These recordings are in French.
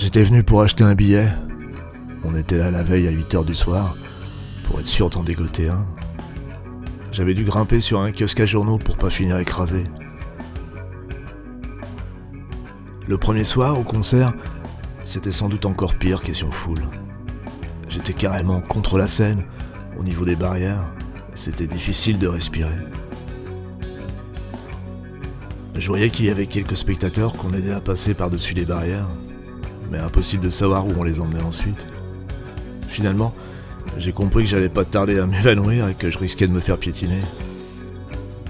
J'étais venu pour acheter un billet. On était là la veille à 8h du soir, pour être sûr d'en dégoter un. J'avais dû grimper sur un kiosque à journaux pour pas finir écrasé. Le premier soir, au concert, c'était sans doute encore pire question foule. J'étais carrément contre la scène, au niveau des barrières, et c'était difficile de respirer. Je voyais qu'il y avait quelques spectateurs qu'on aidait à passer par-dessus les barrières, mais impossible de savoir où on les emmenait ensuite. Finalement, j'ai compris que j'allais pas tarder à m'évanouir et que je risquais de me faire piétiner.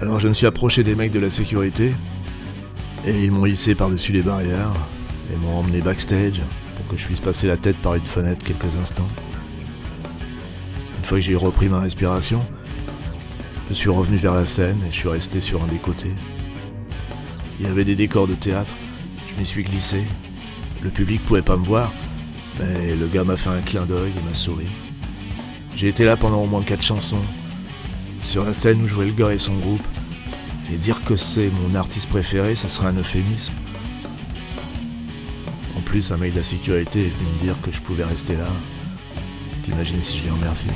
Alors je me suis approché des mecs de la sécurité, et ils m'ont hissé par-dessus les barrières, et m'ont emmené backstage pour que je puisse passer la tête par une fenêtre quelques instants. Une fois que j'ai repris ma respiration, je suis revenu vers la scène et je suis resté sur un des côtés. Il y avait des décors de théâtre, je m'y suis glissé. Le public pouvait pas me voir, mais le gars m'a fait un clin d'œil et m'a souri. J'ai été là pendant au moins 4 chansons, sur la scène où jouait le gars et son groupe, et dire que c'est mon artiste préféré, ça serait un euphémisme. En plus, un mec de la sécurité est venu me dire que je pouvais rester là. T'imagines si je l'ai remercié.